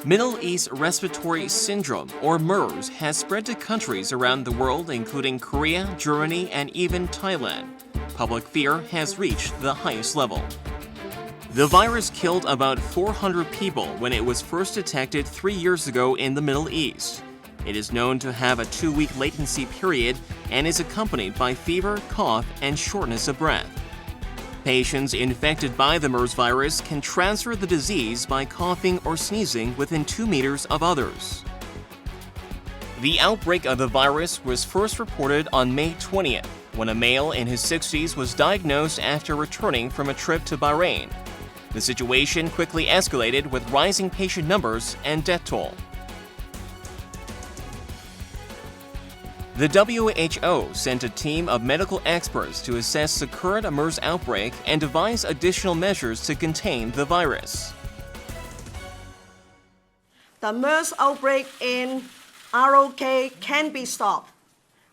Middle East Respiratory Syndrome, or MERS, has spread to countries around the world, including Korea, Germany, and even Thailand. Public fear has reached the highest level. The virus killed about 400 people when it was first detected 3 years ago in the Middle East. It is known to have a 2-week latency period and is accompanied by fever, cough, and shortness of breath. Patients infected by the MERS virus can transfer the disease by coughing or sneezing within 2 meters of others. The outbreak of the virus was first reported on May 20th, when a male in his 60s was diagnosed after returning from a trip to Bahrain. The situation quickly escalated with rising patient numbers and death toll. The WHO sent a team of medical experts to assess the current MERS outbreak and devise additional measures to contain the virus. The MERS outbreak in ROK can be stopped,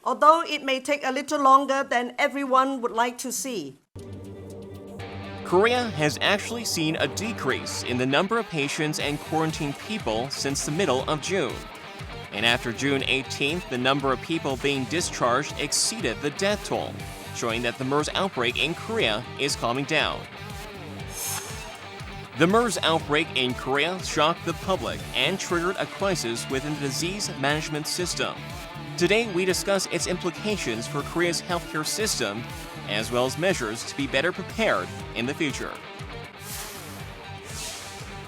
although it may take a little longer than everyone would like to see. Korea has actually seen a decrease in the number of patients and quarantined people since the middle of June. And after June 18th, the number of people being discharged exceeded the death toll, showing that the MERS outbreak in Korea is calming down. The MERS outbreak in Korea shocked the public and triggered a crisis within the disease management system. Today, we discuss its implications for Korea's healthcare system, as well as measures to be better prepared in the future.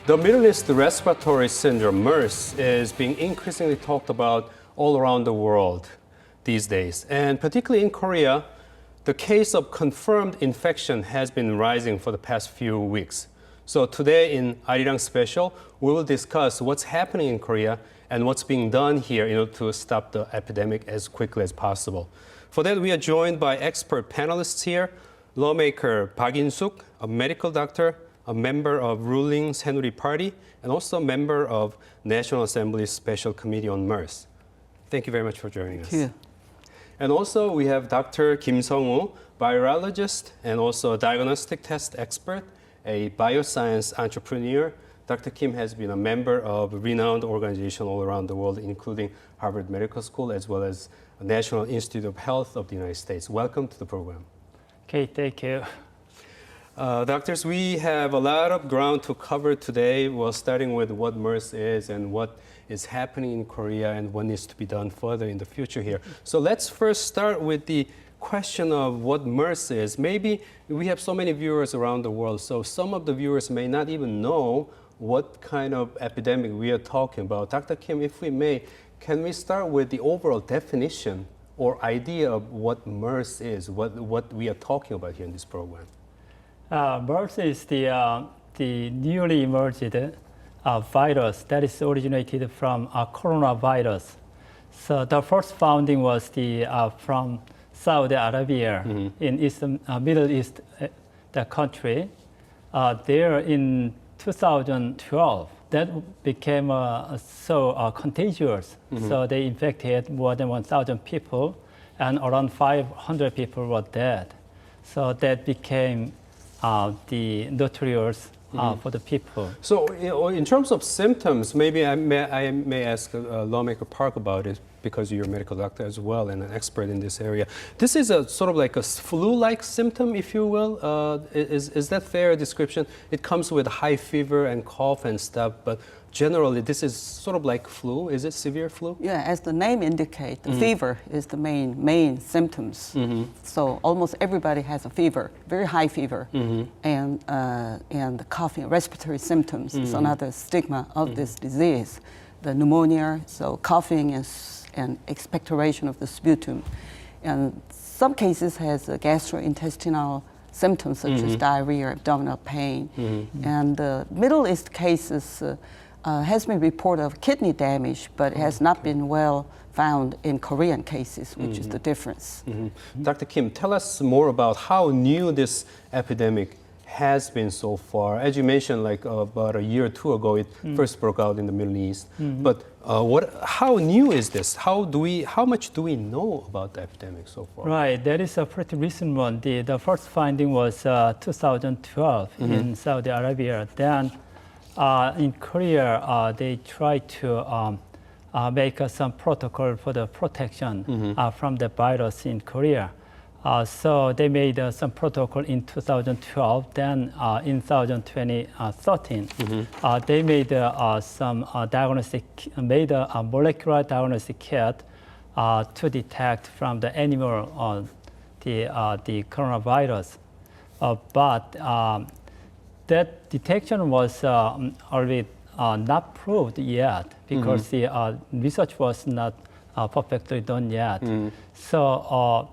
The Middle East Respiratory Syndrome, MERS, is being increasingly talked about all around the world these days. And particularly in Korea, the case of confirmed infection has been rising for the past few weeks. So today in Arirang Special, we will discuss what's happening in Korea and what's being done here in order to stop the epidemic as quickly as possible. For that, we are joined by expert panelists here, lawmaker Park In-suk, a medical doctor, a member of ruling Saenuri Party, and also a member of National Assembly's Special Committee on MERS. Thank you very much for joining us. Thank you. And also we have Dr. Kim Sung-woo, virologist and also a diagnostic test expert, a bioscience entrepreneur. Dr. Kim has been a member of renowned organizations all around the world, including Harvard Medical School as well as the National Institute of Health of the United States. Welcome to the program. Okay, thank you. Doctors, we have a lot of ground to cover today. Well, starting with what MERS is and what is happening in Korea and what needs to be done further in the future here. So let's first start with the question of what MERS is. Maybe we have so many viewers around the world, so some of the viewers may not even know what kind of epidemic we are talking about. Dr. Kim, if we may, can we start with the overall definition or idea of what MERS is, what we are talking about here in this program? MERS is the newly emerged virus that is originated from coronavirus. So the first founding was from Saudi Arabia in Middle East, the country. There in 2012, that became so contagious. So they infected more than 1,000 people, and around 500 people were dead. So that became the notorious for the people. So, in terms of symptoms, maybe I may ask Lawmaker Park about it, because you're a medical doctor as well and an expert in this area. This is a sort of like a flu-like symptom, if you will. Is that fair description? It comes with high fever and cough and stuff, but generally this is sort of like flu. Is it severe flu? Yeah, as the name indicates, the fever is the main symptoms. So almost everybody has a fever, very high fever, and coughing, respiratory symptoms is another stigma of this disease. The pneumonia, so coughing and expectoration of the sputum. And some cases has gastrointestinal symptoms such as diarrhea, abdominal pain. And the Middle East cases has been reported of kidney damage, but has not been well found in Korean cases, which is the difference. Dr. Kim, tell us more about how new this epidemic has been so far. As you mentioned, like about a year or two ago, it first broke out in the Middle East. But how new is this? How much do we know about the epidemic so far? Right, that is a pretty recent one. The first finding was 2012 in Saudi Arabia. Then In Korea, they try to make some protocol for the protection from the virus in Korea. So they made some protocol in 2012. Then in 2013, they made some made a molecular diagnostic kit to detect from the animal the coronavirus. But that detection was already not proved yet because the research was not perfectly done yet. So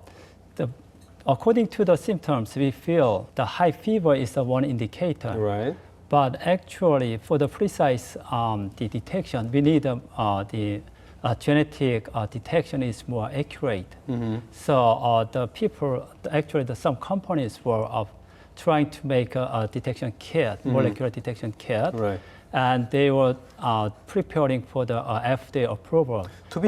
according to the symptoms, we feel the high fever is the one indicator. Right. But actually, for the precise the detection, we need the genetic detection is more accurate. So the people, actually, some companies were trying to make a detection kit, molecular detection kit, Right. and they were preparing for the FDA approval. To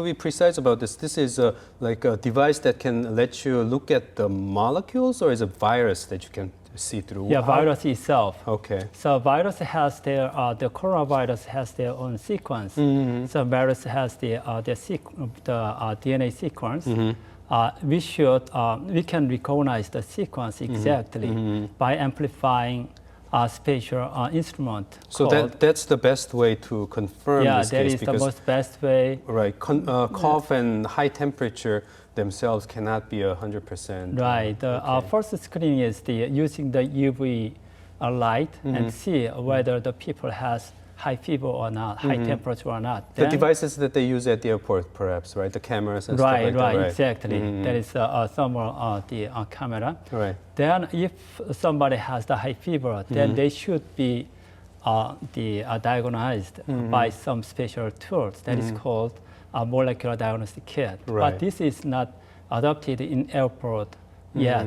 be precise about this, this is like a device that can let you look at the molecules, or is a virus that you can see through? Yeah, virus itself. Okay. So virus has their, the coronavirus has their own sequence. So virus has the DNA sequence. We can recognize the sequence exactly by amplifying a spatial instrument. So that's the best way to confirm this that case, is the most best way. Right. Cough and high temperature themselves cannot be 100%. Right. The first screening is using the UV light and see whether the people has high fever or not, high temperature or not. The devices that they use at the airport, perhaps, right? The cameras and stuff like that. Right, exactly. That is a thermal camera. Right. Then if somebody has the high fever, then they should be diagnosed by some special tools that is called a molecular diagnostic kit. Right. But this is not adopted in airport yet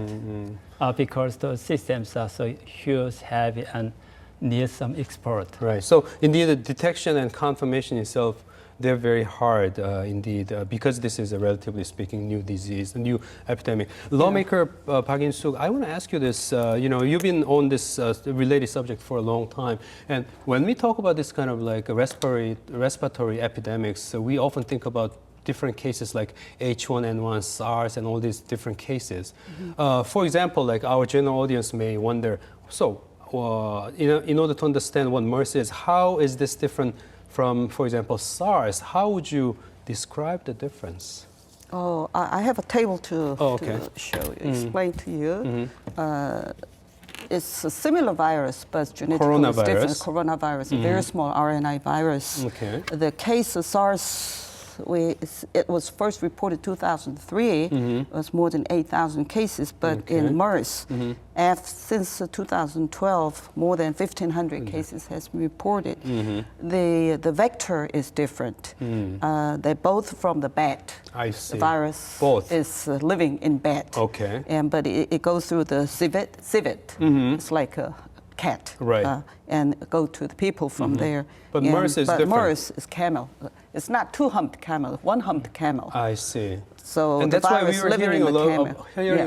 because those systems are so huge, heavy, and need some expert. Right. So indeed, the detection and confirmation itself, they're very hard indeed, because this is a relatively speaking new disease, a new epidemic. Lawmaker Park In-suk, I want to ask you this. You've been on this related subject for a long time, and when we talk about this kind of like respiratory epidemics, we often think about different cases like H1N1, SARS, and all these different cases. For example, like our general audience may wonder, so in order to understand what MERS is, how is this different from, for example, SARS? How would you describe the difference? Oh, I have a table to show you, explain to you. It's a similar virus, but genetically it's different. Coronavirus, a very small RNA virus. Okay. The case of SARS, it was first reported 2003. It was more than 8,000 cases, but in MERS, since 2012, more than 1,500 cases has been reported. The vector is different. They're both from the bat. I see. The virus both is living in bat. Okay. But it goes through the civet. It's like a cat. Right. And go to the people from there. But MERS is different. MERS is camel. It's not two-humped camel, one-humped camel. I see. So and that's why we were hearing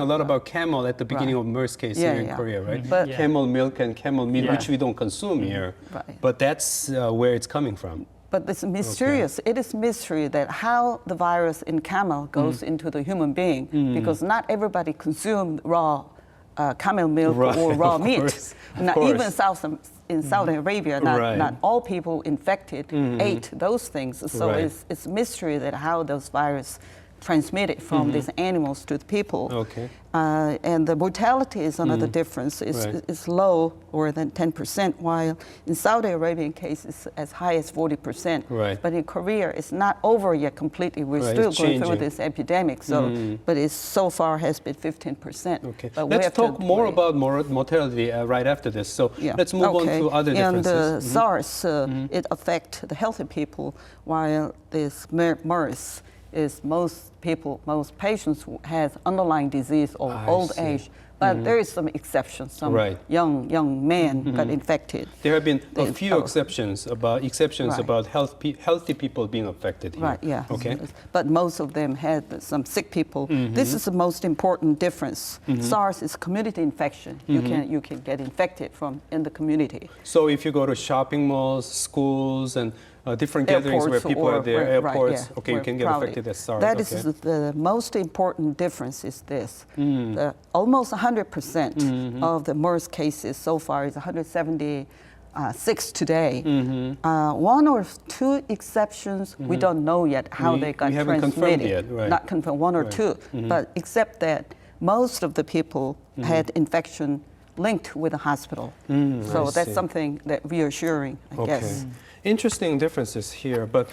a lot about camel at the beginning of MERS case here in Korea, right? But camel milk and camel meat, which we don't consume here. Right. But that's where it's coming from. But it's mysterious. It is mystery that how the virus in camel goes into the human being, because not everybody consumes raw camel milk or raw meat. Not even in Saudi Arabia, not all people infected ate those things. So it's mystery that how those viruses transmitted from these animals to the people. Okay. And the mortality is another difference. It's low, more than 10%, while in Saudi Arabian cases as high as 40%. Right. But in Korea, it's not over yet completely. We're still going through this epidemic. So, but it so far has been 15%. Okay. But let's talk more about mortality right after this. So let's move on to other differences. And SARS, it affects the healthy people, while this MERS is most patients who has underlying disease or old age But there is some exceptions. Some Right. young men got infected. There have been a They- few oh. exceptions Right. about healthy people being affected here. Right, yeah. Okay. But most of them had some sick people. This is the most important difference. SARS is community infection. You can get infected from in the community. So if you go to shopping malls, schools, and different gatherings where people are there, airports, okay, you can get affected as SARS. That okay. is the most important difference is this. Almost 100% of the MERS cases so far is 176 today. One or two exceptions, we don't know yet how they got we haven't transmitted. confirmed yet, right. Not confirmed, one or Right. two. But except that most of the people had infection linked with the hospital. So I that's see. something that reassuring, I guess. Interesting differences here, but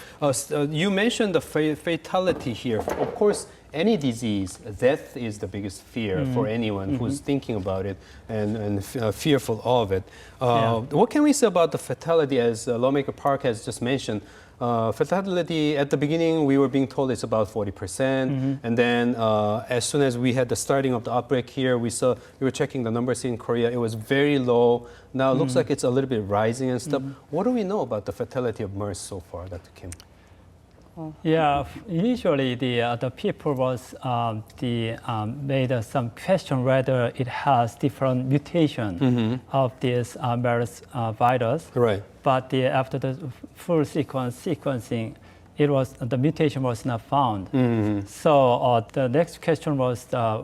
you mentioned the fatality here. Of course, any disease, death is the biggest fear for anyone who's thinking about it and fearful of it. What can we say about the fatality, as Lawmaker Park has just mentioned? Fatality, at the beginning, we were being told it's about 40%. And then as soon as we had the starting of the outbreak here, we were checking the numbers in Korea. It was very low. Now it looks like it's a little bit rising and stuff. What do we know about the fatality of MERS so far, Dr. Kim? Yeah, initially the people was made some question whether it has different mutation of this MERS virus. Right. But after the full sequencing, the mutation was not found. So the next question was the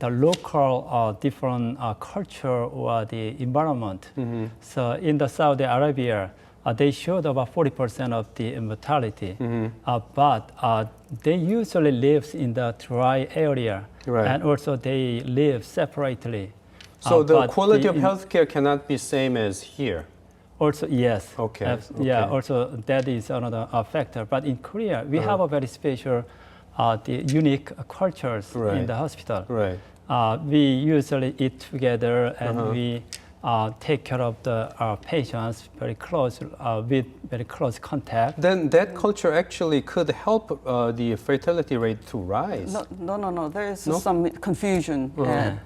local different culture or the environment. So in the Saudi Arabia, they showed about 40% of the mortality, but they usually live in the dry area, Right. and also they live separately. So the but quality of healthcare cannot be same as here. Also, yes. Okay, Yeah, okay. also that is another factor. But in Korea, we have a very special, the unique cultures Right. in the hospital. Right. We usually eat together and we take care of our patients very close, with very close contact. Then that culture actually could help the fertility rate to rise. No. There is No? some confusion.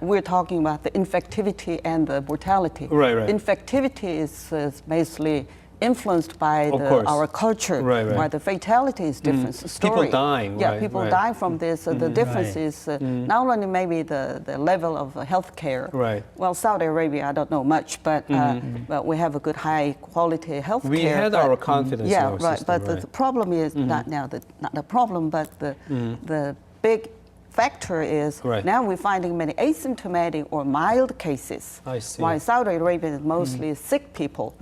We're talking about the infectivity and the mortality. Right. Infectivity is basically influenced by Of course. our culture, Right. while the fatality is different story. People dying, Yeah, right, people right. die from this. The difference Right. is not only maybe the level of health care. Right. Well, Saudi Arabia, I don't know much, but we have a good high quality health care. We had our confidence in our right. system, But right. the problem is not the problem, but the big factor is Right. now we're finding many asymptomatic or mild cases. I see. While Saudi Arabia is mostly sick people.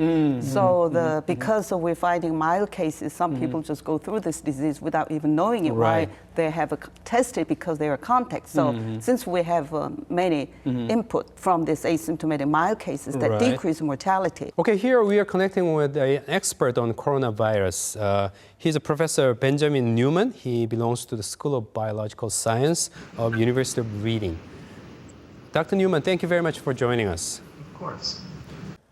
So because we're finding mild cases, some people just go through this disease without even knowing it. Right. Why they have tested because they are contact. So since we have many input from this asymptomatic mild cases that Right. decrease mortality. Okay, here we are connecting with an expert on coronavirus. He's a Professor Benjamin Newman. He belongs to the School of Biological Science of University of Reading. Dr. Newman, thank you very much for joining us. Of course.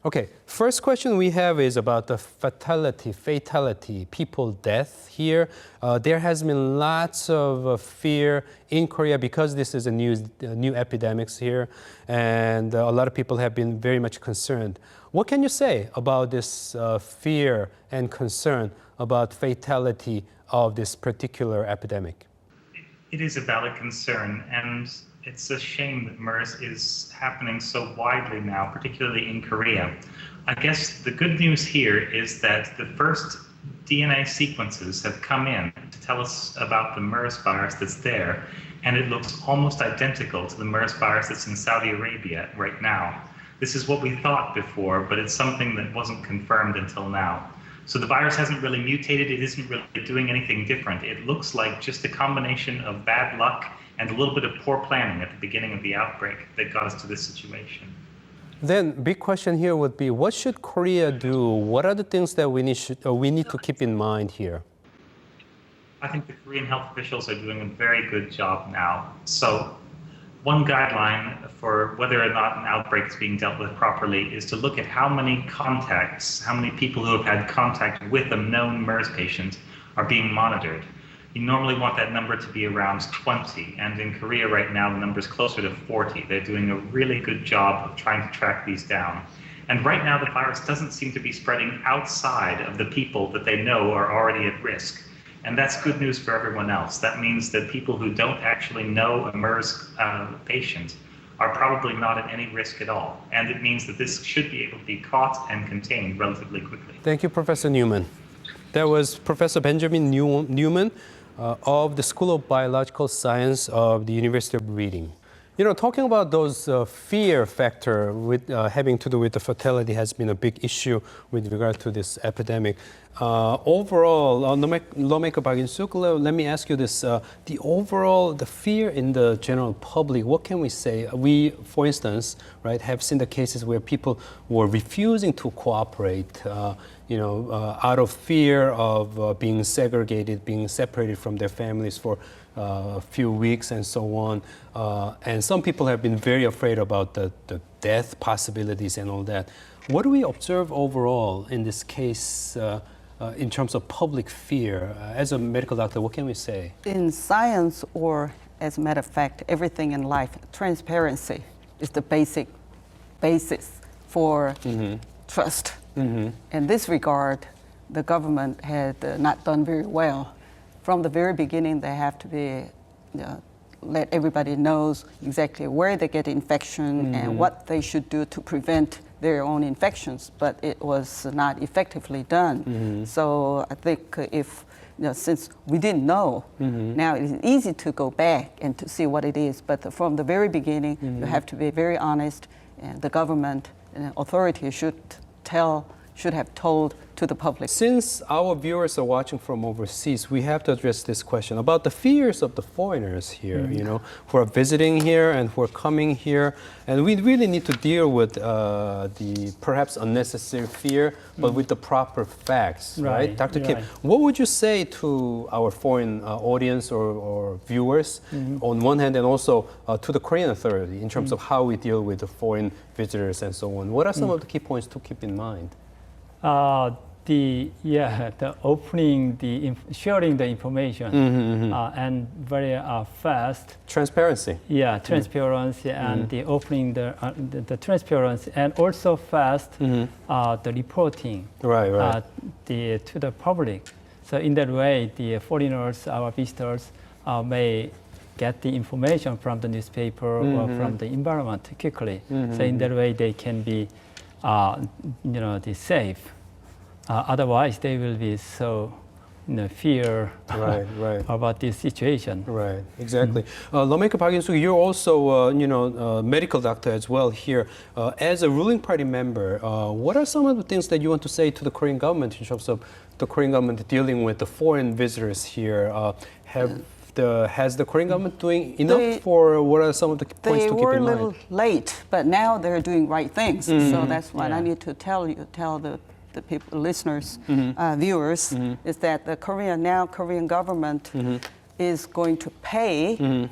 Okay, first question we have is about the fatality, people death here. There has been lots of fear in Korea because this is a new epidemics here, and a lot of people have been very much concerned. What can you say about this fear and concern about fatality of this particular epidemic? It is a valid concern, and it's a shame that MERS is happening so widely now, particularly in Korea. I guess the good news here is that the first DNA sequences have come in to tell us about the MERS virus that's there, and it looks almost identical to the MERS virus that's in Saudi Arabia right now. This is what we thought before, but it's something that wasn't confirmed until now. So the virus hasn't really mutated, it isn't really doing anything different. It looks like just a combination of bad luck and a little bit of poor planning at the beginning of the outbreak that got us to this situation. Then, big question here would be, what should Korea do? What are the things that we need to keep in mind here? I think the Korean health officials are doing a very good job now. So one guideline for whether or not an outbreak is being dealt with properly is to look at how many contacts, how many people who have had contact with a known MERS patient are being monitored. You normally want that number to be around 20, and in Korea right now, the number is closer to 40. They're doing a really good job of trying to track these down. And right now, the virus doesn't seem to be spreading outside of the people that they know are already at risk. And that's good news for everyone else. That means that people who don't actually know a MERS patient are probably not at any risk at all. And it means that this should be able to be caught and contained relatively quickly. Thank you, Professor Newman. That was Professor Benjamin Newman of the School of Biological Science of the University of Reading. You know, talking about those fear factor with having to do with the fatality has been a big issue with regard to this epidemic. Overall, lawmaker Park In-suk, let me ask you this: the fear in the general public. What can we say? We, for instance, right, have seen the cases where people were refusing to cooperate. Out of fear of being segregated, being separated from their families for a few weeks and so on. And some people have been very afraid about the death possibilities and all that. What do we observe overall in this case in terms of public fear? As a medical doctor, what can we say? In science, or as a matter of fact, everything in life, transparency is the basic basis for trust. In this regard, the government had not done very well. From the very beginning, they have to be let everybody knows exactly where they get infection and what they should do to prevent their own infections. But it was not effectively done. So I think if since we didn't know, now it's easy to go back and to see what it is. But from the very beginning, you have to be very honest, and the government and authorities should have told to the public. Since our viewers are watching from overseas, we have to address this question about the fears of the foreigners here, who are visiting here and who are coming here. And we really need to deal with the perhaps unnecessary fear, but with the proper facts, right? Dr. Kim, what would you say to our foreign audience or viewers on one hand, and also to the Korean authority in terms of how we deal with the foreign visitors and so on? What are some of the key points to keep in mind? The opening, sharing the information, and very fast. Transparency. Yeah, transparency and the opening the transparency, and also fast the reporting. To the public. So in that way, the foreigners, our visitors, may get the information from the newspaper or from the environment quickly. So in that way, they can be, safe. Otherwise, they will be so fear about this situation. Right, exactly. Lawmaker Park In-suk, you're also a medical doctor as well here. As a ruling party member, what are some of the things that you want to say to the Korean government in terms of the Korean government dealing with the foreign visitors here? Has the Korean government doing enough, or what are some of the points to keep in mind? They were a little late, but now they're doing right things. So that's what I need to tell the people, listeners, viewers, is that the Korean government is going to pay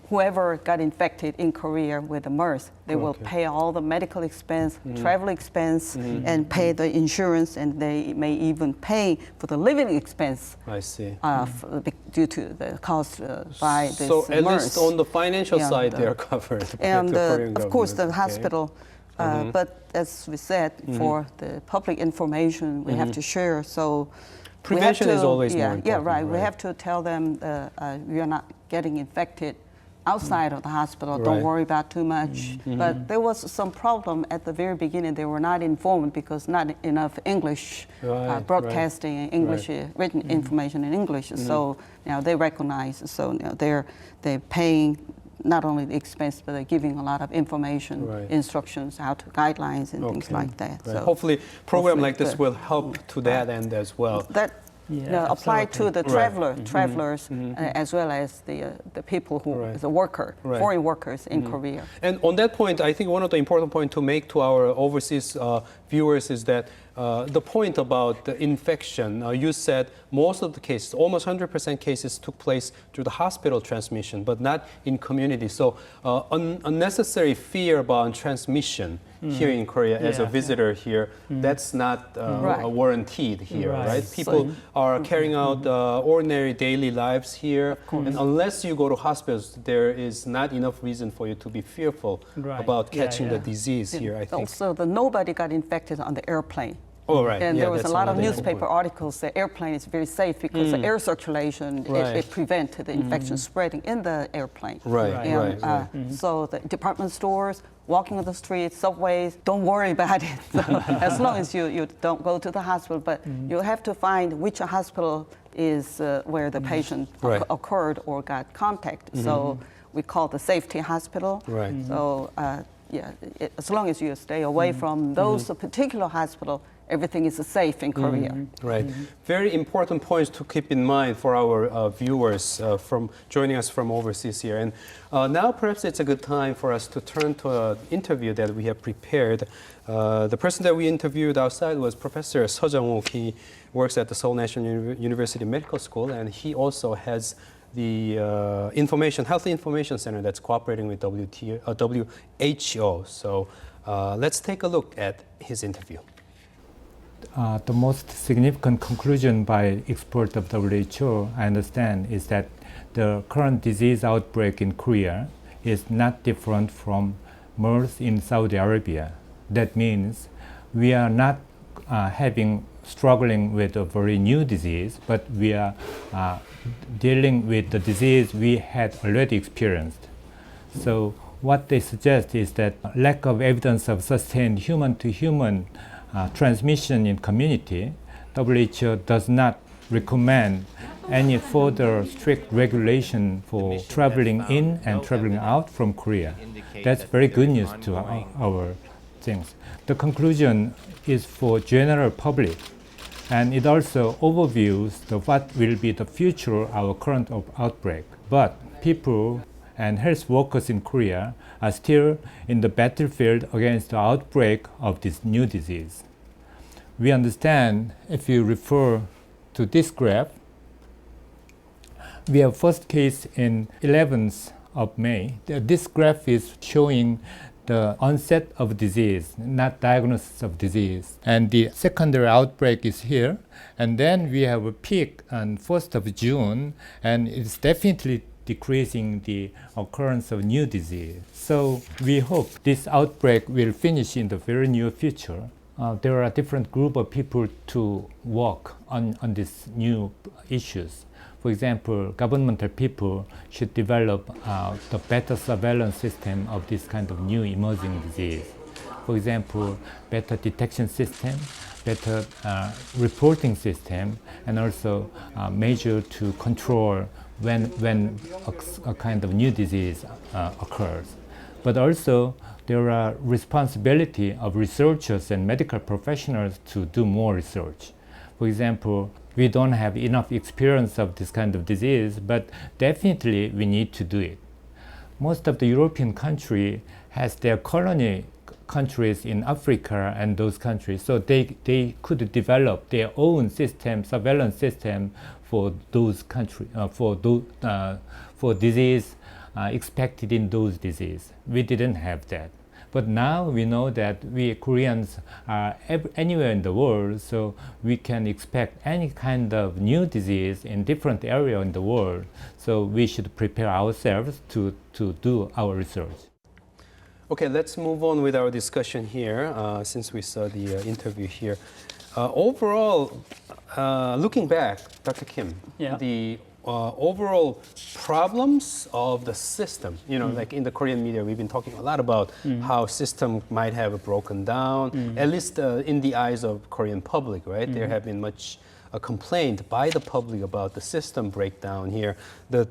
whoever got infected in Korea with the MERS. They will pay all the medical expense, travel expense, and pay the insurance, and they may even pay for the living expense. I see. Due to the cost by this MERS. So at least on the financial side, they are covered. And of course, the hospital. But as we said, for the public information, we have to share. So prevention is always more important. We have to tell them we are not getting infected outside of the hospital. Don't worry about too much. But there was some problem at the very beginning. They were not informed because not enough English broadcasting, English written information in English. So now they recognize. So they're paying not only the expense, but they're giving a lot of information, instructions, how to guidelines and things like that. So hopefully program like this will help to that end as well. That apply to the travelers as well as the people who is a worker, foreign workers in Korea. And on that point, I think one of the important points to make to our overseas viewers is that the point about the infection, you said most of the cases, almost 100% cases took place through the hospital transmission, but not in community. So unnecessary fear about transmission here in Korea as a Yeah. visitor here, that's not Right. warranted here, Right. right? People are carrying out ordinary daily lives here, and unless you go to hospitals, there is not enough reason for you to be fearful Right. about Yeah, catching yeah. the disease here, I think. Also, nobody got infected on the airplane. Oh, right. And Yeah, there was a that's lot of another newspaper point. articles that airplane is very safe because the air circulation, Right. it prevented the infection spreading in the airplane. Right, Right. And right. so the department stores, walking on the streets, subways, don't worry about it. So as long as you don't go to the hospital, but you have to find which hospital is where the patient Right. occurred or got contact. So we call the safety hospital. Right. So yeah, as long as you stay away from those particular hospital, everything is safe in Korea. Right. Very important points to keep in mind for our viewers from joining us from overseas here. And now perhaps it's a good time for us to turn to an interview that we have prepared. The person that we interviewed outside was Professor Seo Jung-wook. He works at the Seoul National University Medical School, and he also has the Health Information Center that's cooperating with WHO. So let's take a look at his interview. The most significant conclusion by experts of WHO, I understand, is that the current disease outbreak in Korea is not different from MERS in Saudi Arabia. That means we are not struggling with a very new disease, but we are dealing with the disease we had already experienced. So what they suggest is that lack of evidence of sustained human-to-human transmission in community, WHO does not recommend any further strict regulation for traveling in and traveling out from Korea. That's very good news to our things. The conclusion is for general public, and it also overviews what will be the future of our current outbreak. But people and health workers in Korea are still in the battlefield against the outbreak of this new disease. We understand, if you refer to this graph, we have first case in 11th of May. This graph is showing the onset of disease, not diagnosis of disease. And the secondary outbreak is here. And then we have a peak on 1st of June, and it's definitely decreasing the occurrence of new disease. So we hope this outbreak will finish in the very near future. There are different group of people to work on these new issues. For example, governmental people should develop the better surveillance system of this kind of new emerging disease. For example, better detection system, better reporting system, and also measure to control when a kind of new disease occurs. But also, there are responsibility of researchers and medical professionals to do more research. For example, we don't have enough experience of this kind of disease, but definitely we need to do it. Most of the European countries has their colony countries in Africa and those countries, so they could develop their own system, surveillance system for those countries, for disease expected in those diseases. We didn't have that. But now we know that we Koreans are anywhere in the world, so we can expect any kind of new disease in different areas in the world. So we should prepare ourselves to do our research. Okay, let's move on with our discussion here, since we saw the interview here. Overall, looking back, Dr. Kim, Yeah. the overall problems of the system, like in the Korean media, we've been talking a lot about how system might have broken down, at least in the eyes of Korean public, right? There have been much complaint by the public about the system breakdown here, the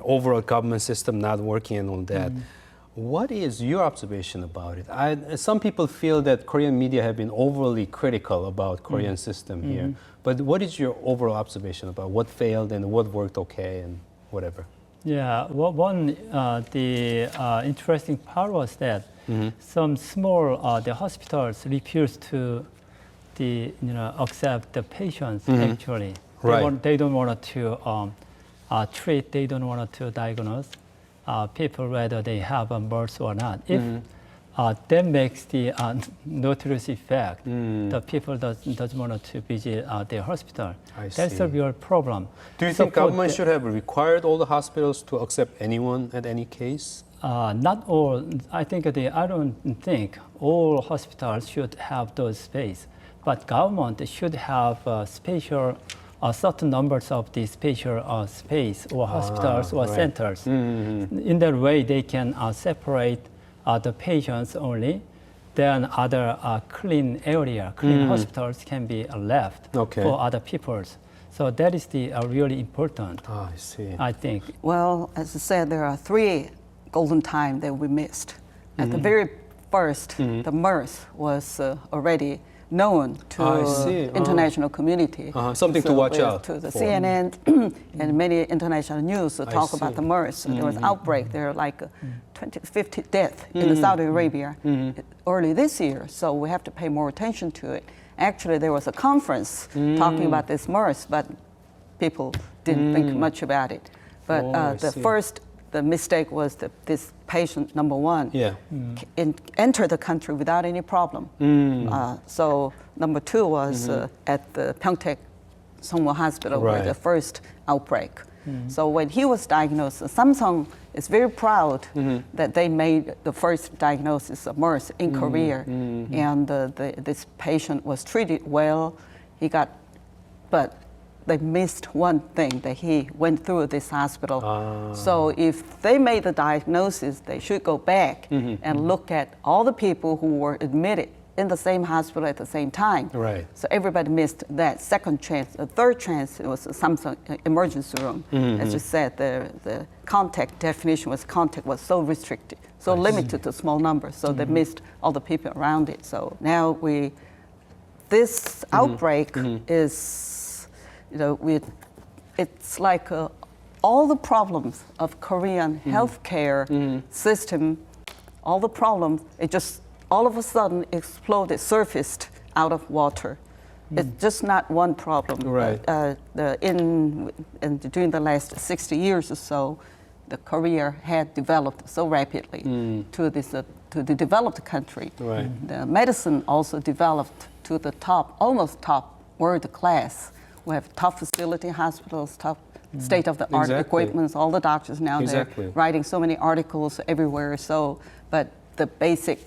overall government system not working and all that. What is your observation about it? Some people feel that Korean media have been overly critical about Korean system here. But what is your overall observation about what failed and what worked okay and whatever? Yeah, the interesting part was that some small the hospitals refused to accept the patients actually. Right. They don't want to treat. They don't want to diagnose people whether they have a MERS or not. If that makes the notorious effect. The people doesn't want to visit their hospital. That's a real problem. Do you think government should have required all the hospitals to accept anyone at any case? Not all. I don't think all hospitals should have those space, but government should have special certain numbers of the special space or hospitals or centers. In that way, they can separate the patients only. Then other clean hospitals can be left for other peoples. So that is the really important. I see. I think. Well, as I said, there are 3 golden times that we missed. At the very first, the MERS was already known to international community. Something to watch out to the for. CNN and many international news talk about the MERS. There was outbreak. There were like 20 to 50 deaths in Saudi Arabia early this year. So we have to pay more attention to it. Actually, there was a conference talking about this MERS, but people didn't think much about it. But the mistake was that this patient, number 1, entered the country without any problem. So number 2 was at the Pyeongtaek Songmo Hospital where the first outbreak. So when he was diagnosed, Samsung is very proud that they made the first diagnosis of MERS in Korea. And this patient was treated well. But they missed one thing, that he went through this hospital. So if they made the diagnosis, they should go back and look at all the people who were admitted in the same hospital at the same time. So everybody missed that second chance. The third chance, it was a Samsung emergency room. As you said, the contact definition was so restricted, so limited to small numbers. So they missed all the people around it. So now this outbreak is, it's like all the problems of Korean healthcare system, all the problems, it just all of a sudden exploded, surfaced out of water. It's just not one problem. During the last 60 years or so, the Korea had developed so rapidly to the developed country. The medicine also developed to the almost top world class. We have top facility hospitals, top state-of-the-art equipment. All the doctors now, they're writing so many articles everywhere. So, but the basic,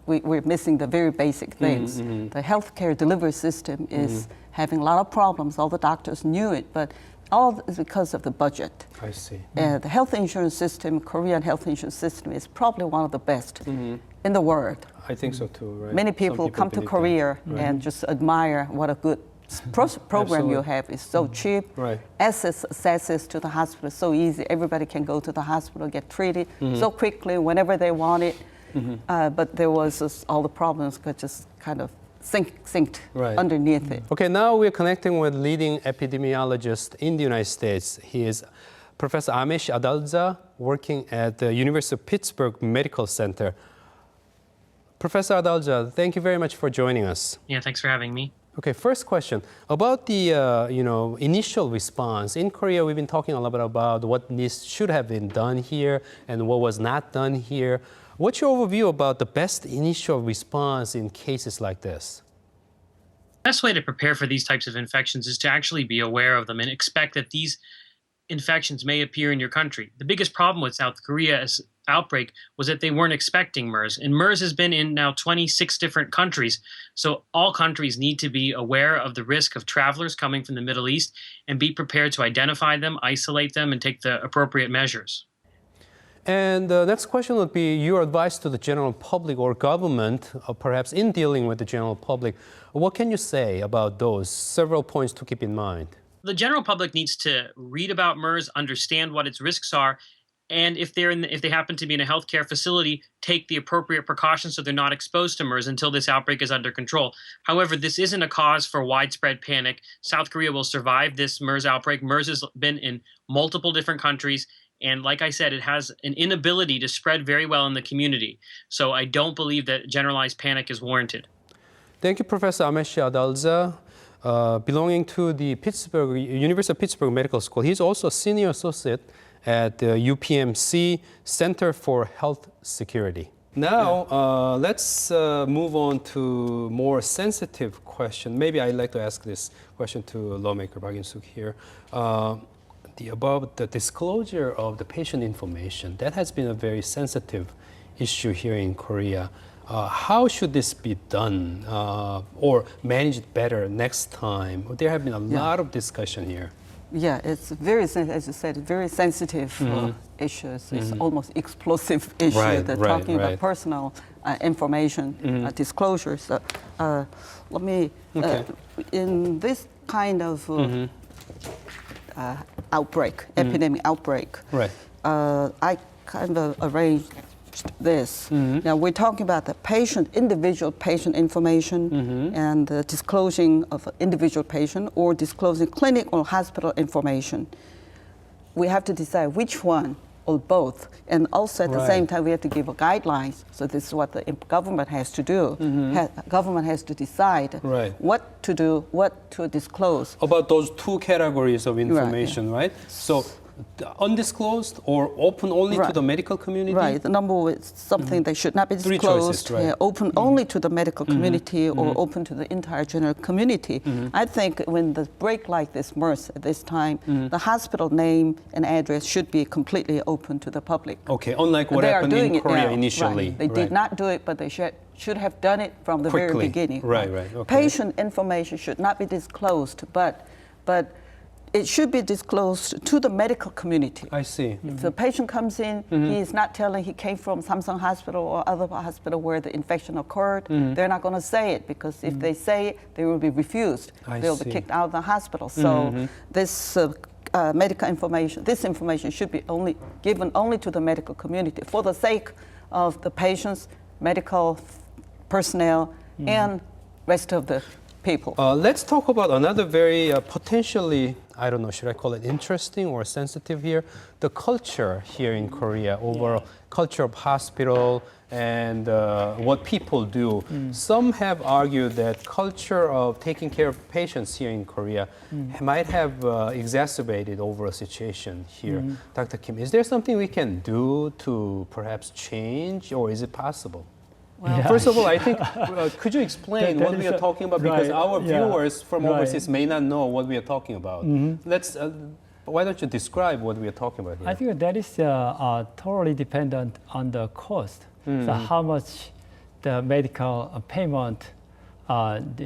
we're missing the very basic things. The healthcare delivery system is having a lot of problems. All the doctors knew it, but all is because of the budget. I see. The health insurance system, Korean health insurance system, is probably one of the best in the world. I think so too, right? Many people come to Korea and just admire what a good program you have. Is so cheap. Access to the hospital is so easy. Everybody can go to the hospital, get treated so quickly whenever they want it. But there was all the problems got just kind of sinked underneath it. Okay, now we're connecting with leading epidemiologist in the United States. He is Professor Amesh Adalja, working at the University of Pittsburgh Medical Center. Professor Adalja, thank you very much for joining us. Yeah, thanks for having me. Okay, first question about the initial response in Korea. We've been talking a lot about what should have been done here and what was not done here. What's your overview about the best initial response in cases like this? The best way to prepare for these types of infections is to actually be aware of them and expect that these infections may appear in your country. The biggest problem with South Korea's outbreak was that they weren't expecting MERS. And MERS has been in now 26 different countries. So all countries need to be aware of the risk of travelers coming from the Middle East and be prepared to identify them, isolate them, and take the appropriate measures. And the next question would be your advice to the general public or government, perhaps in dealing with the general public. What can you say about those? Several points to keep in mind. The general public needs to read about MERS, understand what its risks are, and if they happen to be in a healthcare facility, take the appropriate precautions so they're not exposed to MERS until this outbreak is under control. However, this isn't a cause for widespread panic. South Korea will survive this MERS outbreak. MERS has been in multiple different countries, and like I said, it has an inability to spread very well in the community. So I don't believe that generalized panic is warranted. Thank you, Professor Amesh Adalja. Belonging to the University of Pittsburgh Medical School. He's also a senior associate at the UPMC Center for Health Security. Now, let's move on to more sensitive question. Maybe I'd like to ask this question to lawmaker Park In-suk here. About the disclosure of the patient information, that has been a very sensitive issue here in Korea. How should this be done or managed better next time? There have been a lot of discussion here. Yeah, it's very, as you said, very sensitive issues. It's almost explosive issue. They're talking about personal information disclosure. So let me, in this kind of outbreak, epidemic outbreak, I kind of arranged this. Now we're talking about the individual patient information and the disclosing of individual patient or disclosing clinic or hospital information. We have to decide which one or both. And also at the same time, we have to give guidelines. So this is what the government has to do. Government has to decide what to do, what to disclose. About those two categories of information, right? So undisclosed or open only to the medical community? Right. The number is something that should not be disclosed. 3 choices, right? Open only to the medical community or open to the entire general community. I think when the break like this, MERS, at this time, the hospital name and address should be completely open to the public. Okay, unlike what happened in Korea initially. They did not do it, but they should have done it from the very beginning. Okay. Patient information should not be disclosed, but it should be disclosed to the medical community. I see. If the patient comes in, he is not telling he came from Samsung Hospital or other hospital where the infection occurred, they're not going to say it because if they say it, they will be refused. They'll be kicked out of the hospital. So this medical information, this information should be given only to the medical community for the sake of the patients, medical personnel, and rest of the people. Let's talk about another very potentially, I don't know, should I call it interesting or sensitive here? The culture here in Korea, overall culture of hospital and what people do. Some have argued that culture of taking care of patients here in Korea might have exacerbated overall situation here. Dr. Kim, is there something we can do to perhaps change, or is it possible? Well, first of all, I think, could you explain what we are talking about? Because our viewers from overseas may not know what we are talking about. Why don't you describe what we are talking about here? I think that is totally dependent on the cost. So how much the medical payment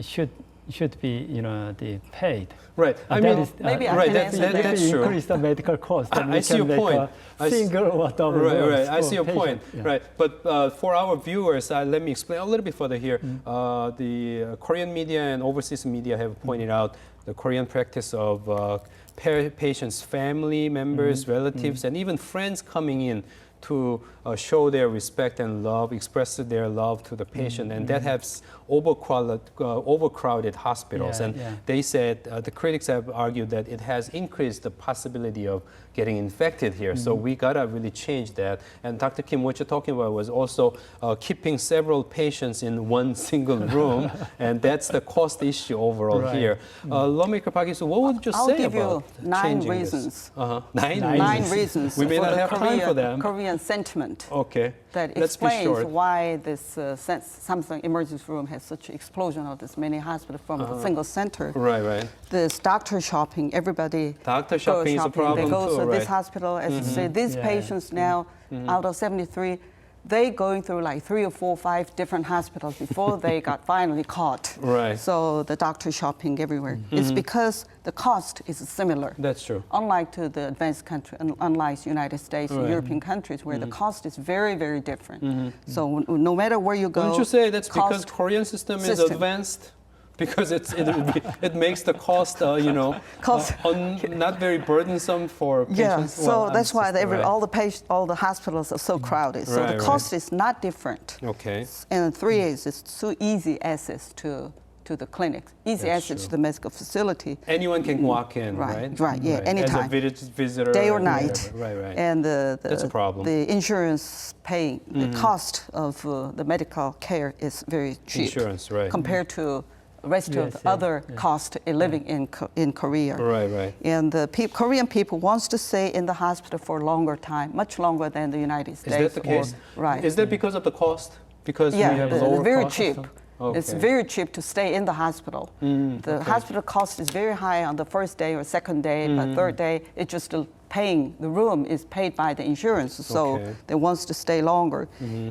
should be paid. Right. I mean, maybe that's true. Increase the medical cost. I see your point. Single or double. Right. I see your point. Right. But for our viewers, let me explain a little bit further here. The Korean media and overseas media have pointed out the Korean practice of patients' family members, relatives, and even friends coming in to show their respect and love, express their love to the patient, and that has overcrowded hospitals. They said, the critics have argued that it has increased the possibility of getting infected here. So we gotta really change that. And Dr. Kim, what you're talking about was also keeping several patients in one single room, and that's the cost issue overall here. Lawmaker Park In-suk, what would you say about changing reasons. this? 9 reasons. We may not have time for them. Korean sentiment. Okay. That explains why this Samsung emergency room has such an explosion of this many hospitals from a single center. Right. This doctor shopping, everybody. Doctor shopping is a problem They go too, to this hospital, as you say, these patients now, out of 73, they going through like 3 or 4 or 5 different hospitals before they got finally caught. Right. So the doctor shopping everywhere. It's because the cost is similar. That's true. Unlike to the advanced country, unlike United States and European countries where the cost is very, very different. So no matter where you go, wouldn't you say that's because Korean system is advanced? Because it makes the cost, not very burdensome for patients. Yeah, so that's why all the hospitals are so crowded. So the cost is not different. Okay. And 3 is it's so easy access to the clinics, easy access to the medical facility. Anyone can walk in, right? Right, anytime. As a visitor. Day or night. Right. And that's a problem. The insurance paying, the cost of the medical care is very cheap. Insurance, right. Compared to rest of the USA, other cost in living in Korea. Right, right. And the Korean people wants to stay in the hospital for a longer time, much longer than the United States. Is that the case? Right. Is that because of the cost? Because we Yeah, have it's lower very cost? cheap. Okay. It's very cheap to stay in the hospital. The hospital cost is very high on the first day or second day, but third day, it's just paying, the room is paid by the insurance, so Okay. they wants to stay longer.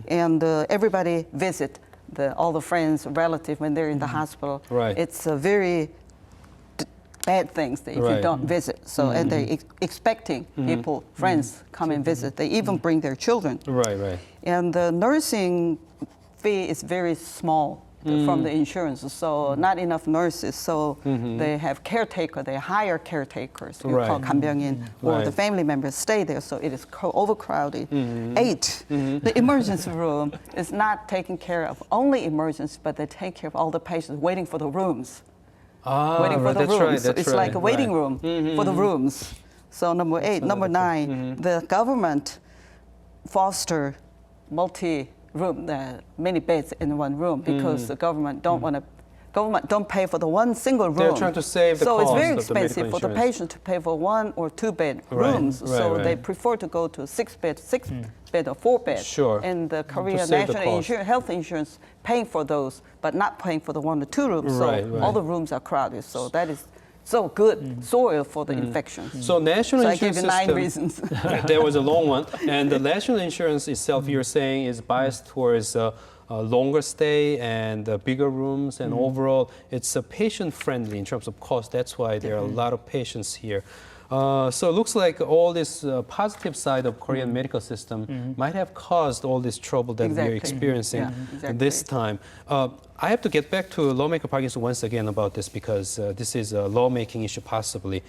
And everybody visit all the friends, relatives when they're in the hospital. Right. It's a very bad things if you Right. don't visit. So and they expecting people, friends come and visit. They even bring their children. Right, right. And the nursing fee is very small from the insurance, so not enough nurses. So they have caretaker, they hire caretakers, we Right. call 간병인, or the Right. family members stay there, so it is overcrowded. 8, the emergency room is not taking care of only emergency, but they take care of all the patients waiting for the rooms. Waiting for right, the that's rooms. right, So that's it's like a right, waiting right. room for the rooms. So number 8, number 9, the government foster multi-room, many beds in one room because the government don't pay for the one single room. They're trying to save the so it's cost very of the expensive medical for the insurance. patient to pay for 1 or 2 bed Right, rooms. right, So right. they prefer to go to 6 bed or 4 bed. Sure. And the Korea save the National cost. Health Insurance paying for those, but not paying for the 1 or 2 rooms. So Right, right. all the rooms are crowded. So that is so good soil for the infection. So national So I insurance gave you 9 system, reasons. there was a long one, and the national insurance itself, you're saying, is biased towards a longer stay and bigger rooms, and overall, it's patient-friendly in terms of cost. That's why there are a lot of patients here. So it looks like all this positive side of Korean medical system might have caused all this trouble that we're Exactly. experiencing Yeah, exactly. this time. I have to get back to lawmaker Parkinson once again about this because this is a lawmaking issue possibly.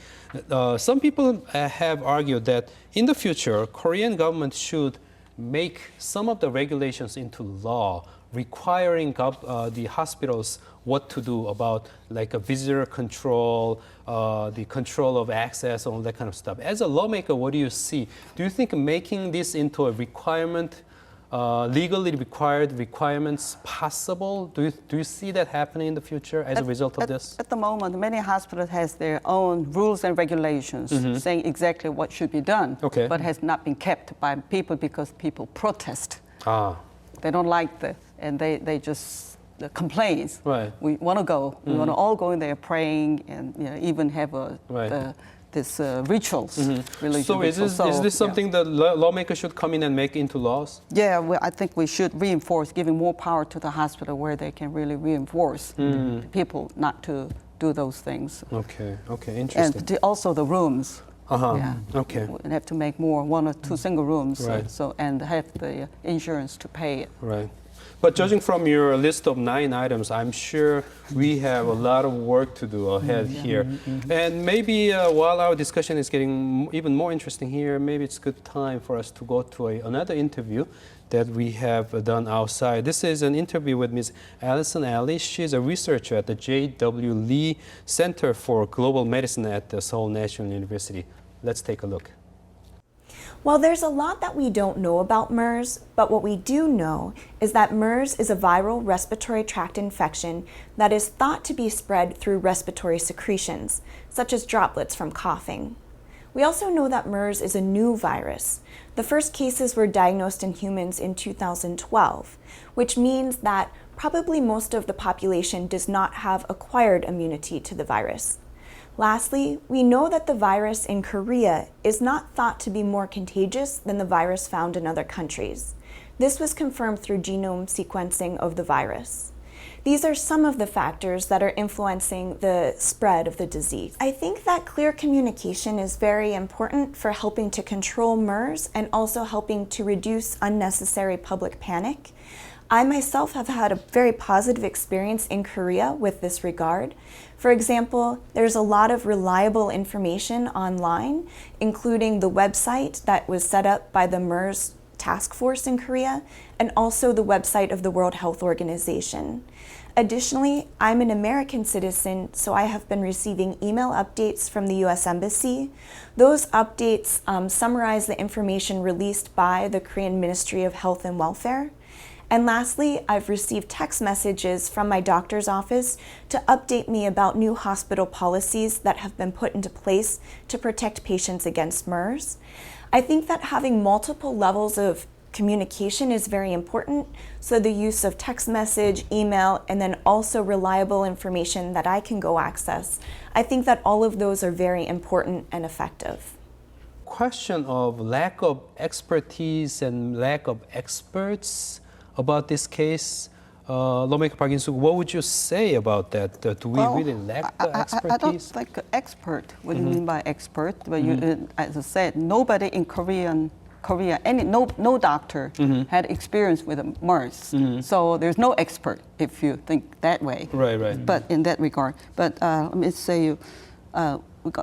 Some people have argued that in the future, Korean government should make some of the regulations into law, requiring the hospitals what to do about like a visitor control, the control of access, all that kind of stuff. As a lawmaker, what do you see? Do you think making this into a requirement, legally required requirements possible? Do you see that happening in the future as a result of this? At the moment, many hospitals has their own rules and regulations saying exactly what should be done, Okay. but has not been kept by people because people protest. Ah, They don't like and they just complain. Right. We want to go. We want to all go in there praying and even have Right. this rituals, religion so rituals. is this something that lawmakers should come in and make into laws? Yeah, well, I think we should reinforce, giving more power to the hospital where they can really reinforce people not to do those things. Okay, And interesting. also the rooms. Uh-huh. Yeah. Okay. We have to make more 1 or 2 single rooms, Right. and have the insurance to pay it. Right. But judging from your list of 9 items, I'm sure we have a lot of work to do ahead here. And maybe while our discussion is getting even more interesting here, maybe it's a good time for us to go to another interview that we have done outside. This is an interview with Ms. Allison Alley. She's a researcher at the J.W. Lee Center for Global Medicine at the Seoul National University. Let's take a look. Well, there's a lot that we don't know about MERS, but what we do know is that MERS is a viral respiratory tract infection that is thought to be spread through respiratory secretions, such as droplets from coughing. We also know that MERS is a new virus. The first cases were diagnosed in humans in 2012, which means that probably most of the population does not have acquired immunity to the virus. Lastly, we know that the virus in Korea is not thought to be more contagious than the virus found in other countries. This was confirmed through genome sequencing of the virus. These are some of the factors that are influencing the spread of the disease. I think that clear communication is very important for helping to control MERS and also helping to reduce unnecessary public panic. I myself have had a very positive experience in Korea with this regard. For example, there's a lot of reliable information online, including the website that was set up by the MERS task force in Korea, and also the website of the World Health Organization. Additionally, I'm an American citizen, so I have been receiving email updates from the US Embassy. Those updates summarize the information released by the Korean Ministry of Health and Welfare. And lastly, I've received text messages from my doctor's office to update me about new hospital policies that have been put into place to protect patients against MERS. I think that having multiple levels of communication is very important, so the use of text message, email, and then also reliable information that I can go access. I think that all of those are very important and effective. Question of lack of expertise and lack of experts about this case. Lawmaker Park In-suk, what would you say about that? Do we really lack the expertise? I don't think expert. What do you mean by expert? But as I said, nobody in Korea, no doctor had experience with MERS. So there's no expert if you think that way. Right. But in that regard. But let me say,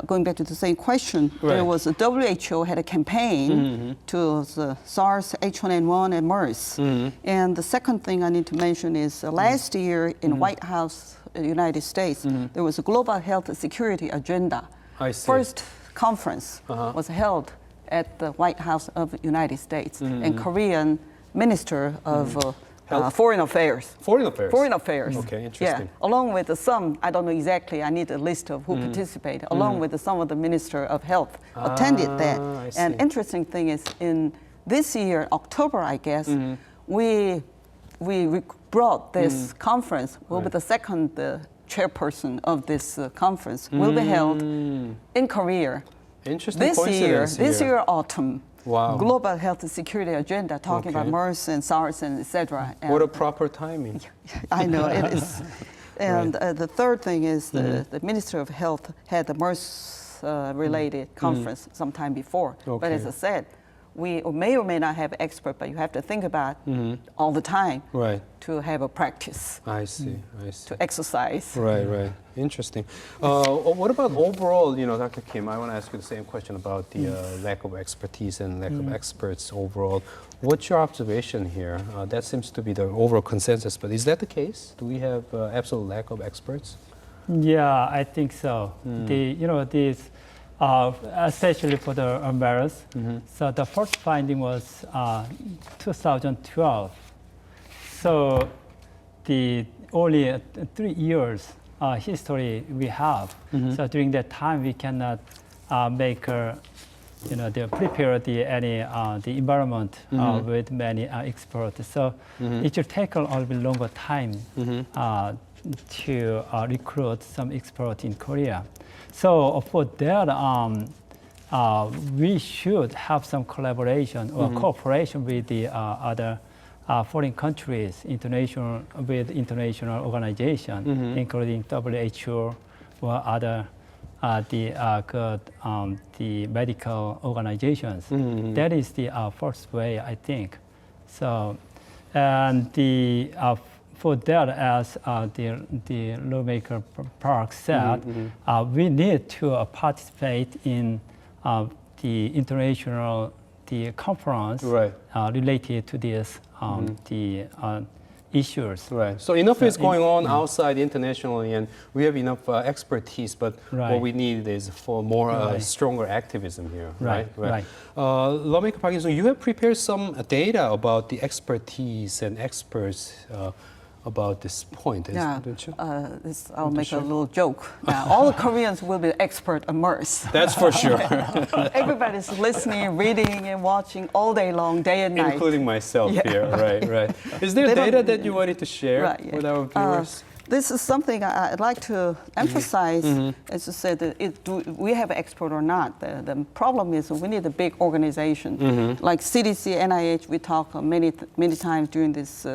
going back to the same question, there was a WHO had a campaign to the SARS, H1N1, and MERS. And the second thing I need to mention is last year in White House, United States, there was a global health security agenda. I see. First conference was held at the White House of the United States, and Korean Minister of Foreign Affairs. Foreign affairs? Foreign Affairs. Okay, interesting. Yeah, along with some, I don't know exactly, I need a list of who participated, along with some of the Minister of Health attended that. I see. And interesting thing is, in this year, October, I guess, we brought this conference, will be the second chairperson of this conference, will be held in Korea. Interesting This year autumn. Wow. Global health and security agenda, talking about MERS and SARS and etc. What a proper timing. I know it is. And the third thing is the Minister of Health had the MERS related conference sometime before. But as I said, we may or may not have expert, but you have to think about all the time to have a practice. I see. To exercise. Right. Interesting. What about overall, Dr. Kim, I want to ask you the same question about the lack of expertise and lack of experts overall. What's your observation here? That seems to be the overall consensus, but is that the case? Do we have absolute lack of experts? Yeah, I think so. These especially for the MERS. So the first finding was 2012. So the only 3 years history we have. So during that time, we cannot prepare the environment with many experts. So it should take a little bit longer time to recruit some experts in Korea. So for that, we should have some collaboration or cooperation with the other foreign countries, international organizations, including WHO or other the medical organizations. That is the first way, I think. So, and for that, as the lawmaker Park said, we need to participate in the international conference related to this issues. Right. So enough is going on outside internationally, and we have enough expertise. But what we need is for more stronger activism here. Right. Lawmaker Park In-suk, you have prepared some data about the expertise and experts about this point, don't you? I'll make a little joke. All the Koreans will be expert at MERS. That's for sure. Everybody's listening, reading, and watching all day long, day and night. Including myself here, right. Is there data that you wanted to share with our viewers? This is something I'd like to emphasize, as you said, do we have an expert or not? The problem is we need a big organization. Like CDC, NIH, we talk many times during this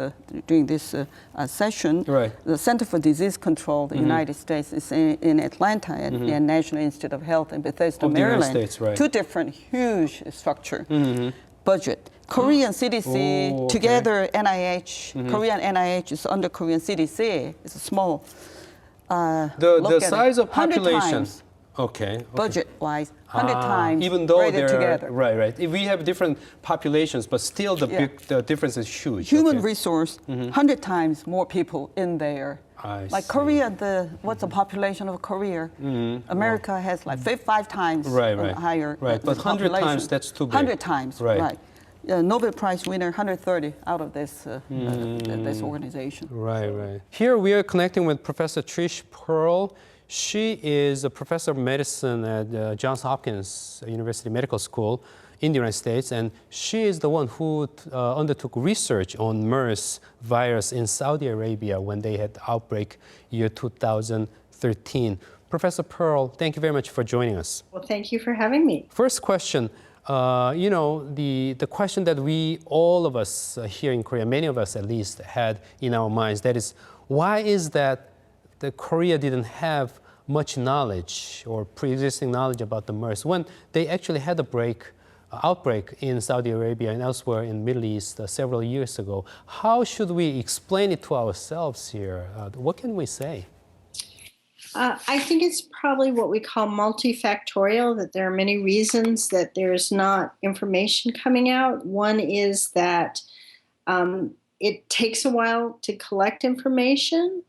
session. The Center for Disease Control, the United States, is in Atlanta at the National Institute of Health in Bethesda, Maryland. Two different huge structure, budget. Korean CDC together NIH, Korean NIH is under Korean CDC. It's a small. The size of population. Budget-wise, 100 times. Even though they're together. Right. If we have different populations, but still the difference is huge. Human resource, 100 times more people in there. I see. Korea, what's the population of Korea? America has like 5 times higher. But 100 times, that's too big. 100 times, right. Nobel Prize winner, 130 out of this this organization. Right, right. Here we are connecting with Professor Trish Pearl. She is a professor of medicine at Johns Hopkins University Medical School in the United States, and she is the one who undertook research on MERS virus in Saudi Arabia when they had the outbreak year 2013. Professor Pearl, thank you very much for joining us. Well, thank you for having me. First question, the question that we, all of us here in Korea, many of us at least, had in our minds, that is, why is that Korea didn't have much knowledge or pre-existing knowledge about the MERS when they actually had a outbreak in Saudi Arabia and elsewhere in the Middle East several years ago? How should we explain it to ourselves here? What can we say? I think it's probably what we call multifactorial, that there are many reasons that there's not information coming out. One is that it takes a while to collect information.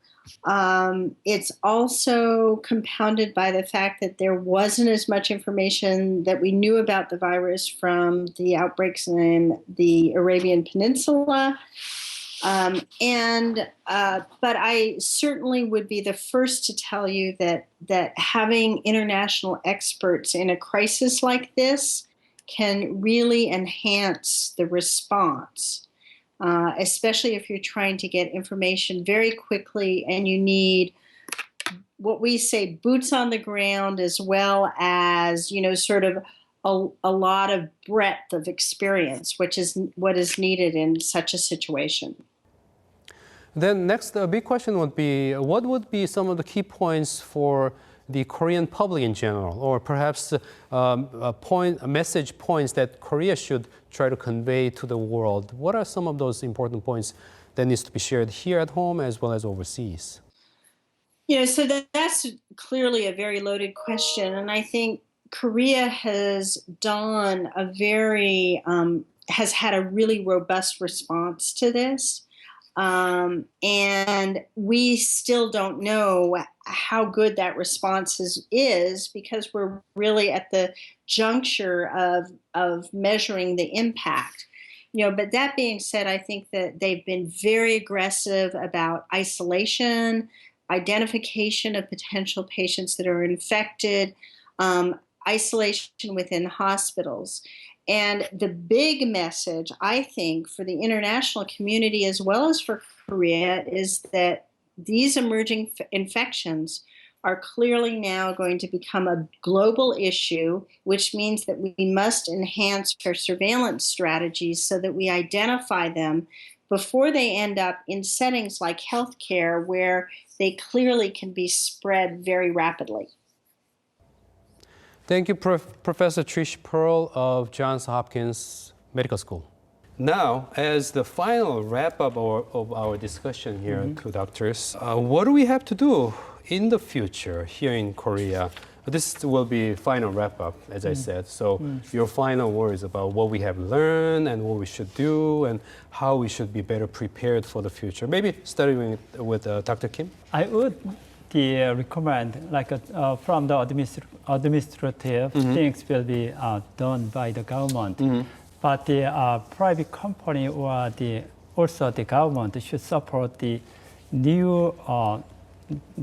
It's also compounded by the fact that there wasn't as much information that we knew about the virus from the outbreaks in the Arabian Peninsula. But I certainly would be the first to tell you that having international experts in a crisis like this can really enhance the response. Especially if you're trying to get information very quickly and you need what we say boots on the ground as well as, sort of a lot of breadth of experience, which is what is needed in such a situation. Then next, a big question would be, what would be some of the key points for the Korean public in general, or perhaps message points that Korea should try to convey to the world? What are some of those important points that needs to be shared here at home as well as overseas? So that's clearly a very loaded question, and I think Korea has done has had a really robust response to this. And we still don't know how good that response is because we're really at the juncture of measuring the impact. But that being said, I think that they've been very aggressive about isolation, identification of potential patients that are infected, isolation within hospitals. And the big message, I think, for the international community as well as for Korea is that these emerging infections are clearly now going to become a global issue, which means that we must enhance our surveillance strategies so that we identify them before they end up in settings like healthcare where they clearly can be spread very rapidly. Thank you, Professor Trish Pearl of Johns Hopkins Medical School. Now, as the final wrap-up of our discussion here, two doctors, what do we have to do in the future here in Korea? This will be final wrap-up, as I said. So your final words about what we have learned and what we should do and how we should be better prepared for the future. Maybe starting with Dr. Kim? I would recommend, from the administrative things will be done by the government, but the private company or also the government should support the new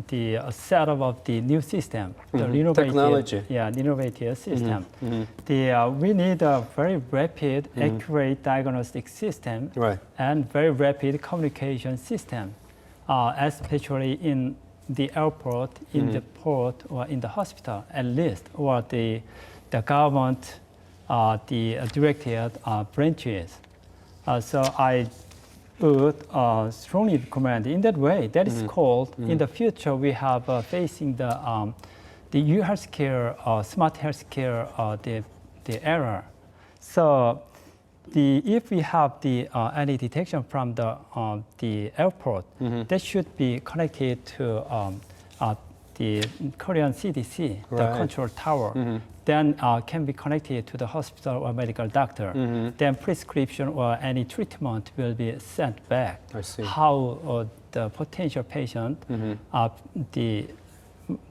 the setup of the new system, the innovative system. We need a very rapid, accurate diagnostic system and very rapid communication system, especially in the airport, in the port, or in the hospital, at least, or the government, the directed branches. So I would strongly recommend in that way. That is called, in the future, we have facing the e-healthcare, smart healthcare, the era. So if we have any detection from the airport, that should be connected to the Korean CDC, the control tower. Then can be connected to the hospital or medical doctor. Then prescription or any treatment will be sent back. I see. How the potential patient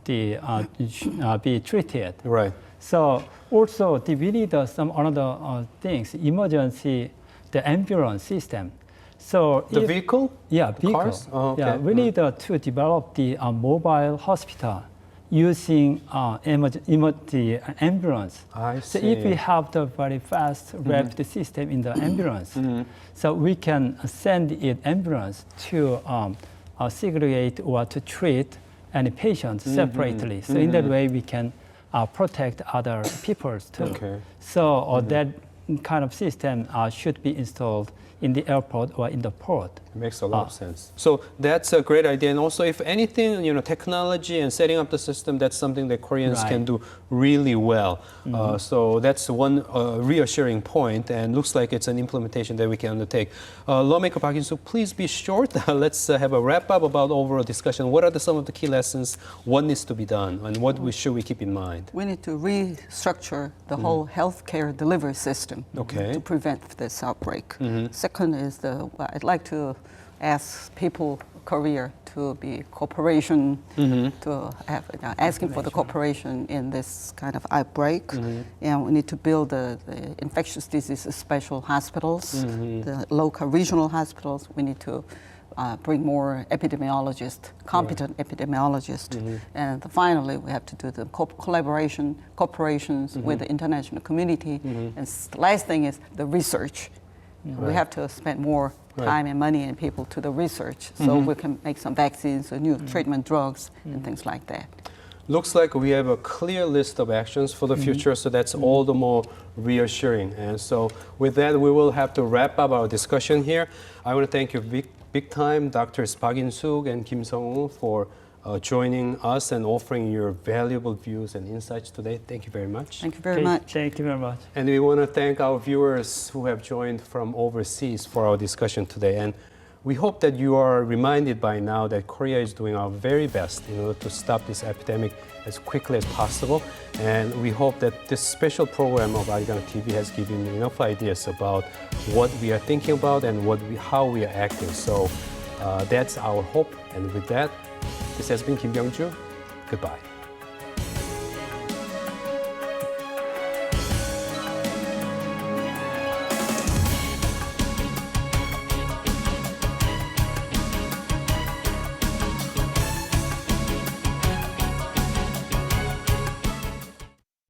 be treated. Right. So also we need some other things, emergency, the ambulance system. So The vehicle? Yeah, The vehicle. cars? Oh, okay. Yeah, we need to develop the mobile hospital using the ambulance. I So see. if we have the very fast rapid system in the ambulance, so we can send it ambulance to segregate or to treat any patients separately. So in that way we can protect other people too. Okay. So that kind of system should be installed in the airport or in the port. It makes a lot of sense. So that's a great idea. And also, if anything, technology and setting up the system, that's something that Koreans Right. can do really well. So that's one reassuring point, and looks like it's an implementation that we can undertake. Lawmaker Park In-suk, please be short. Let's have a wrap up about overall discussion. What are some of the key lessons? What needs to be done, and what should we keep in mind? We need to restructure the whole healthcare delivery system Okay. to prevent this outbreak. Second is I'd like to ask people Korea to be cooperation, to have asking for the cooperation in this kind of outbreak, and we need to build the infectious diseases special hospitals, the local regional hospitals. We need to bring more epidemiologists, competent epidemiologists, and finally we have to do the cooperations with the international community. And the last thing is the research. We have to spend more time and money and people to the research so we can make some vaccines or new treatment drugs and things like that. Looks like we have a clear list of actions for the future, so that's all the more reassuring. And so with that, we will have to wrap up our discussion here. I want to thank you big time, Drs. Park In-suk and Kim Sung-woo, for joining us and offering your valuable views and insights today. Thank you very much. Thank you very much. Thank you very much. And we want to thank our viewers who have joined from overseas for our discussion today. And we hope that you are reminded by now that Korea is doing our very best in order to stop this epidemic as quickly as possible. And we hope that this special program of Arirang TV has given you enough ideas about what we are thinking about and how we are acting. So that's our hope. And with that, this has been Kim Byung-ju. Goodbye.